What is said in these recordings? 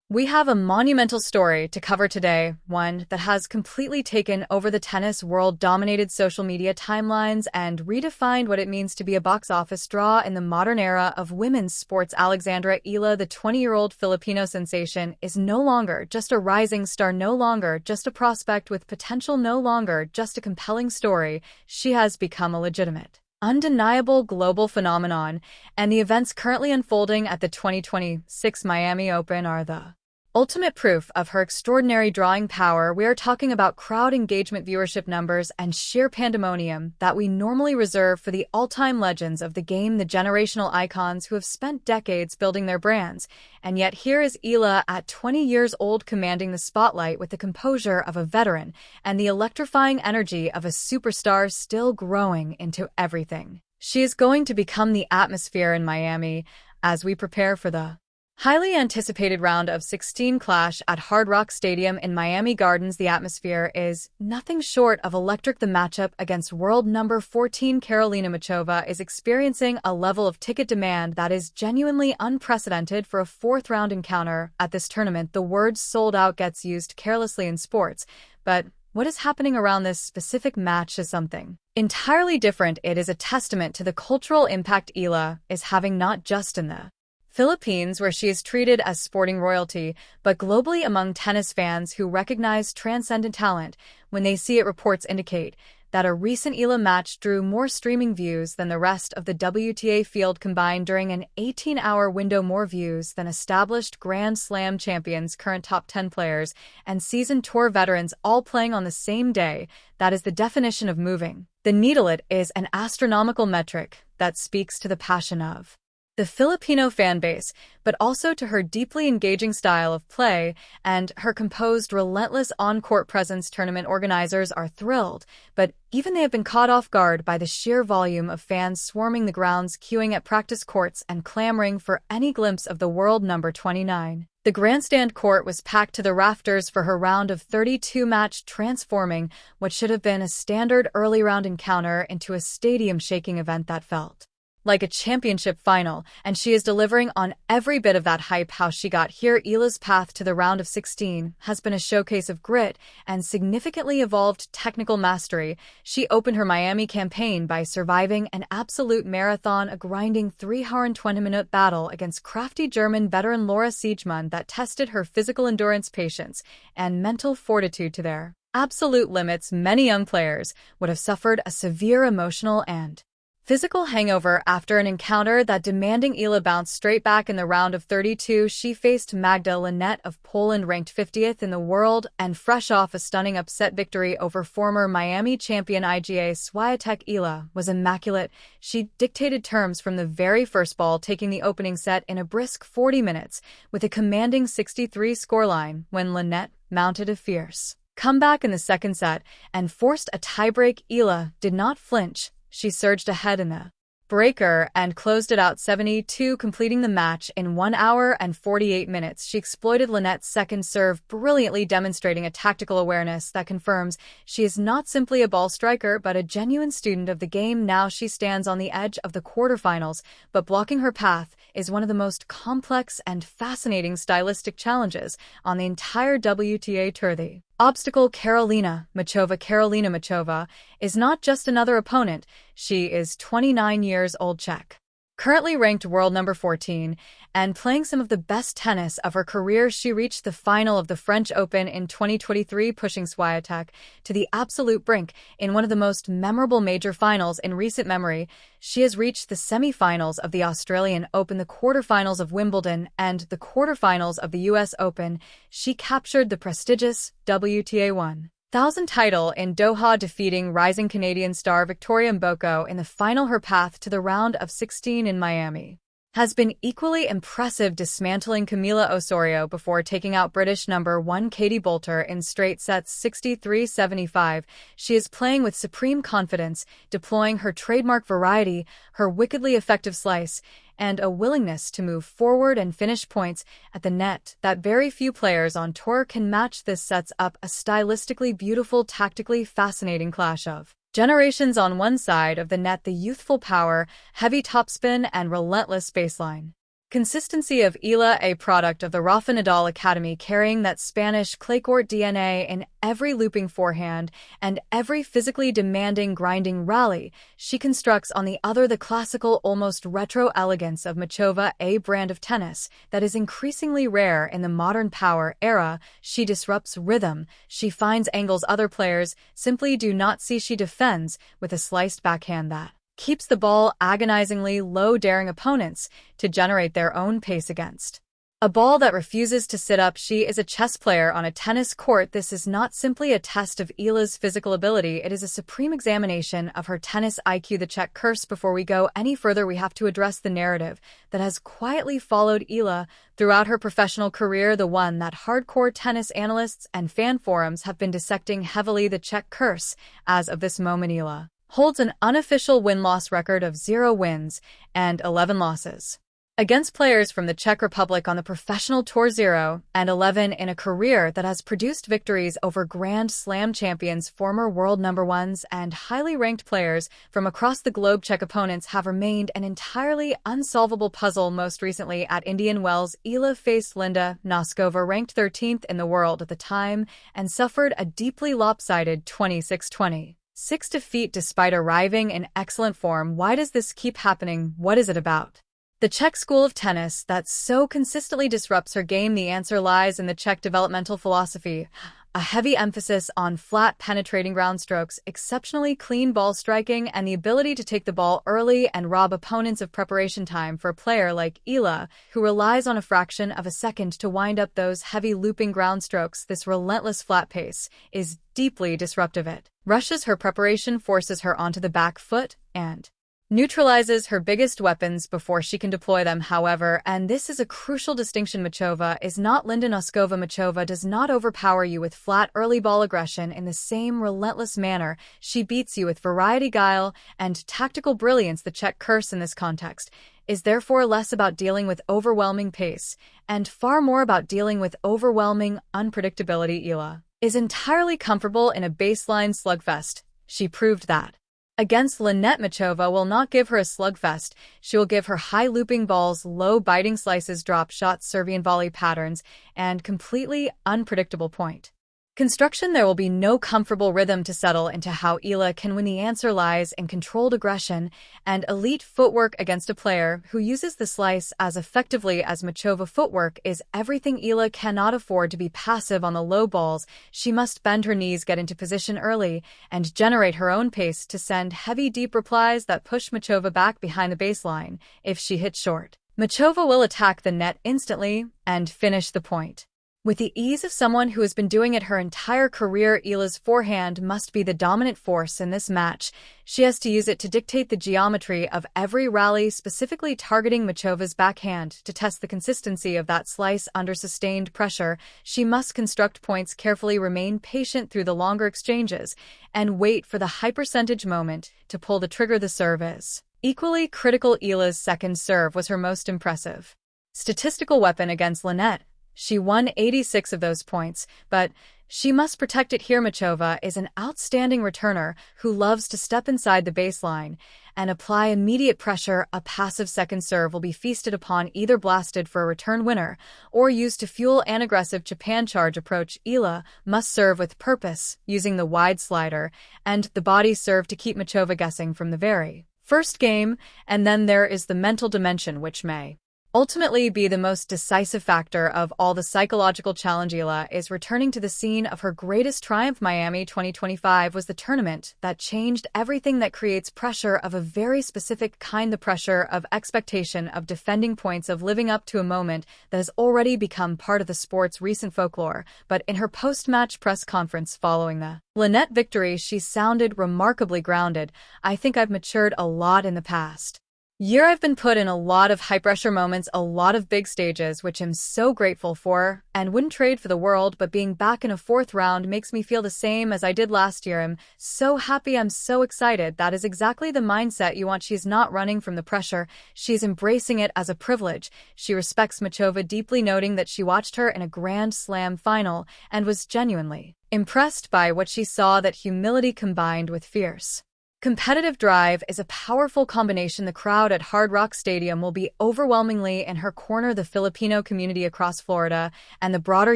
We have a monumental story to cover today, one that has completely taken over the tennis world, dominated social media timelines, and redefined what it means to be a box office draw in the modern era of women's sports. Alex Eala, the 20-year-old Filipino sensation, is no longer just a rising star, no longer just a prospect with potential, no longer just a compelling story. She has become a legitimate, undeniable global phenomenon, and the events currently unfolding at the 2026 Miami Open are the ultimate proof of her extraordinary drawing power. We are talking about crowd engagement, viewership numbers, and sheer pandemonium that we normally reserve for the all-time legends of the game, the generational icons who have spent decades building their brands. And yet here is Eala at 20 years old, commanding the spotlight with the composure of a veteran and the electrifying energy of a superstar, still growing into everything she is going to become. The atmosphere in Miami as we prepare for the highly anticipated round of 16 clash at Hard Rock Stadium in Miami Gardens. The atmosphere is nothing short of electric. The matchup against world number 14 Karolína Muchová is experiencing a level of ticket demand that is genuinely unprecedented for a fourth-round encounter at this tournament. The word sold out gets used carelessly in sports, but what is happening around this specific match is something entirely different. It is a testament to the cultural impact Eala is having, not just in the Philippines, where she is treated as sporting royalty, but globally among tennis fans who recognize transcendent talent when they see it. Reports indicate that a recent Eala match drew more streaming views than the rest of the WTA field combined during an 18-hour window, more views than established Grand Slam champions, current top 10 players, and seasoned tour veterans all playing on the same day. That is the definition of moving the needle. It is an astronomical metric that speaks to the passion of the Filipino fanbase, but also to her deeply engaging style of play and her composed, relentless on-court presence. Tournament organizers are thrilled, but even they have been caught off guard by the sheer volume of fans swarming the grounds, queuing at practice courts, and clamoring for any glimpse of the world number 29. The grandstand court was packed to the rafters for her round of 32 match, transforming what should have been a standard early round encounter into a stadium-shaking event that felt like a championship final, and she is delivering on every bit of that hype. How she got here. Eala's path to the round of 16 has been a showcase of grit and significantly evolved technical mastery. She opened her Miami campaign by surviving an absolute marathon, a grinding 320-minute battle against crafty German veteran Laura Siegemund that tested her physical endurance, patience, and mental fortitude to their absolute limits. Many young players would have suffered a severe emotional and physical hangover after an encounter that demanding. Eala bounced straight back. In the round of 32, she faced Magda Linette of Poland, ranked 50th in the world, and fresh off a stunning upset victory over former Miami champion Iga Swiatek. Eala was immaculate. She dictated terms from the very first ball, taking the opening set in a brisk 40 minutes with a commanding 63 scoreline when Linette mounted a fierce comeback in the second set and forced a tiebreak. Eala did not flinch. She surged ahead in the breaker and closed it out 72, completing the match in 1 hour and 48 minutes. She exploited Linette's second serve brilliantly, demonstrating a tactical awareness that confirms she is not simply a ball striker but a genuine student of the game. Now she stands on the edge of the quarterfinals, but blocking her path is one of the most complex and fascinating stylistic challenges on the entire WTA tour. The obstacle, Karolína Muchová is not just another opponent. She is 29 years old, Czech, currently ranked world number 14, and playing some of the best tennis of her career. She reached the final of the French Open in 2023, pushing Swiatek to the absolute brink in one of the most memorable major finals in recent memory. She has reached the semi-finals of the Australian Open, the quarterfinals of Wimbledon, and the quarterfinals of the US Open. She captured the prestigious WTA 1000 title in Doha, defeating rising Canadian star Victoria Mboko in the final. Her path to the round of 16 in Miami has been equally impressive, dismantling Camila Osorio before taking out British number 1 Katie Boulter in straight sets 63-75. She is playing with supreme confidence, deploying her trademark variety, her wickedly effective slice, and a willingness to move forward and finish points at the net that very few players on tour can match. This sets up a stylistically beautiful, tactically fascinating clash of generations. On one side of the net, the youthful power, heavy topspin, and relentless baseline Consistency of Eala, a product of the Rafa Nadal Academy, carrying that Spanish clay court DNA in every looping forehand and every physically demanding grinding rally. She constructs on the other the classical, almost retro elegance of Machova, a brand of tennis that is increasingly rare in the modern power era. She disrupts rhythm. She finds angles other players simply do not see. She defends with a sliced backhand that keeps the ball agonizingly low, daring opponents to generate their own pace against a ball that refuses to sit up. She is a chess player on a tennis court. This is not simply a test of Eala's physical ability, it is a supreme examination of her tennis IQ. The Czech curse. Before we go any further, we have to address the narrative that has quietly followed Eala throughout her professional career, the one that hardcore tennis analysts and fan forums have been dissecting heavily. The Czech curse. As of this moment, Eala holds an unofficial win-loss record of 0 wins and 11 losses against players from the Czech Republic on the professional tour, 0 and 11 in a career that has produced victories over Grand Slam champions, former world number ones, and highly ranked players from across the globe. Czech opponents have remained an entirely unsolvable puzzle. Most recently at Indian Wells, Eala faced Linda Noskova, ranked 13th in the world at the time, and suffered a deeply lopsided 26-20. 6 defeat despite arriving in excellent form. Why does this keep happening? What is it about the Czech school of tennis that so consistently disrupts her game? The answer lies in the Czech developmental philosophy, a heavy emphasis on flat, penetrating ground strokes, exceptionally clean ball striking, and the ability to take the ball early and rob opponents of preparation time. For a player like Eala, who relies on a fraction of a second to wind up those heavy looping ground strokes, this relentless flat pace is deeply disruptive. It rushes her preparation, forces her onto the back foot, and neutralizes her biggest weapons before she can deploy them. However, and this is a crucial distinction, Machova is not Linda Noskova. Machova does not overpower you with flat early ball aggression in the same relentless manner. She beats you with variety, guile, and tactical brilliance. The Czech curse in this context is therefore less about dealing with overwhelming pace and far more about dealing with overwhelming unpredictability. Eala is entirely comfortable in a baseline slugfest. She proved that against Lynette. Machova will not give her a slugfest. She will give her high looping balls, low biting slices, drop shots, Servian volley patterns, and completely unpredictable point construction. There will be no comfortable rhythm to settle into how Eala can win. The answer lies in controlled aggression and elite footwork against a player who uses the slice as effectively as Machova. Footwork is everything. Eala cannot afford to be passive on the low balls. She must bend her knees, get into position early, and generate her own pace to send heavy, deep replies that push Machova back behind the baseline. If she hits short, Machova will attack the net instantly and finish the point with the ease of someone who has been doing it her entire career. Eala's forehand must be the dominant force in this match. She has to use it to dictate the geometry of every rally, specifically targeting Machova's backhand to test the consistency of that slice under sustained pressure. She must construct points carefully, remain patient through the longer exchanges, and wait for the high percentage moment to pull the trigger. The serve is equally critical. Eala's second serve was her most impressive statistical weapon against Lynette. She won 86 of those points, but she must protect it here. Machova is an outstanding returner who loves to step inside the baseline and apply immediate pressure. A passive second serve will be feasted upon, either blasted for a return winner or used to fuel an aggressive Japan charge approach. Eala must serve with purpose, using the wide slider and the body serve to keep Machova guessing from the very first game. And then there is the mental dimension, which may ultimately be the most decisive factor of all. The psychological challenge. Eala is returning to the scene of her greatest triumph. Miami 2025 was the tournament that changed everything, that creates pressure of a very specific kind, the pressure of expectation, of defending points, of living up to a moment that has already become part of the sport's recent folklore. But in her post-match press conference following the Lynette victory, she sounded remarkably grounded. I think I've matured a lot in the past year. I've been put in a lot of high-pressure moments, a lot of big stages, which I'm so grateful for and wouldn't trade for the world, but being back in a fourth round makes me feel the same as I did last year. I'm so happy, I'm so excited. That is exactly the mindset you want. She's not running from the pressure. She's embracing it as a privilege. She respects Machova deeply, noting that she watched her in a Grand Slam final and was genuinely impressed by what she saw, that humility combined with fierce Competitive drive is a powerful combination. The crowd at Hard Rock Stadium will be overwhelmingly in her corner. The Filipino community across Florida and the broader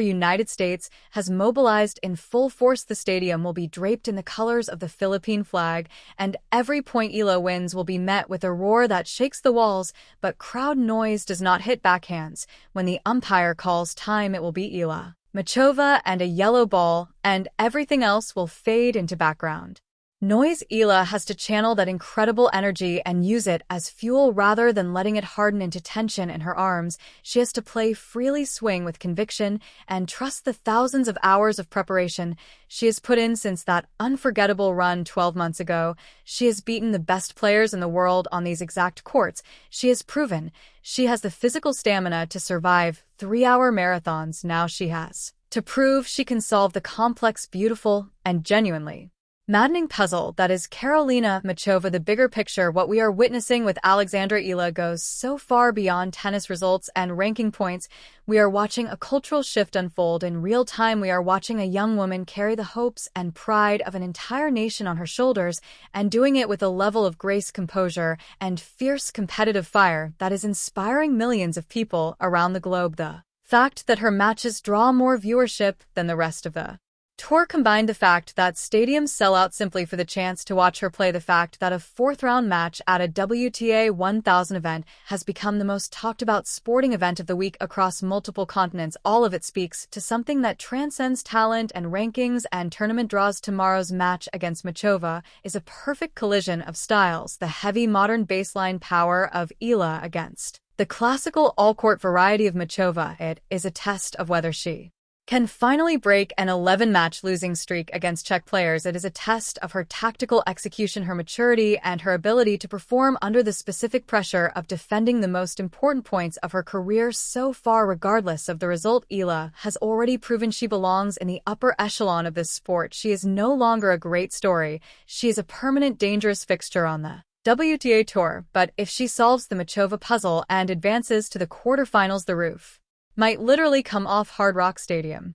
United States has mobilized in full force. The stadium will be draped in the colors of the Philippine flag, and every point Eala wins will be met with a roar that shakes the walls, but crowd noise does not hit backhands. When the umpire calls time, it will be Eala, Muchova, and a yellow ball, and everything else will fade into background noise. Eala has to channel that incredible energy and use it as fuel rather than letting it harden into tension in her arms. She has to play freely, swing with conviction, and trust the thousands of hours of preparation she has put in since that unforgettable run 12 months ago. She has beaten the best players in the world on these exact courts. She has proven she has the physical stamina to survive 3-hour marathons. Now she has to prove she can solve the complex, beautiful, and genuinely maddening puzzle that is Karolína Muchová. The bigger picture, what we are witnessing with Alex Eala, goes so far beyond tennis results and ranking points. We are watching a cultural shift unfold in real time. We are watching a young woman carry the hopes and pride of an entire nation on her shoulders, and doing it with a level of grace, composure, and fierce competitive fire that is inspiring millions of people around the globe. The fact that her matches draw more viewership than the rest of the tour combined, the fact that stadiums sell out simply for the chance to watch her play, the fact that a fourth-round match at a WTA 1000 event has become the most talked-about sporting event of the week across multiple continents. All of it speaks to something that transcends talent and rankings and tournament draws. Tomorrow's match against Machova is a perfect collision of styles, the heavy modern baseline power of Eala against the classical all-court variety of Muchova. It is a test of whether she can finally break an 11-match losing streak against Czech players. It is a test of her tactical execution, her maturity, and her ability to perform under the specific pressure of defending the most important points of her career so far. Regardless of the result, Eala has already proven she belongs in the upper echelon of this sport. She is no longer a great story. She is a permanent, dangerous fixture on the WTA Tour. But if she solves the Muchova puzzle and advances to the quarterfinals, the roof might literally come off Hard Rock Stadium.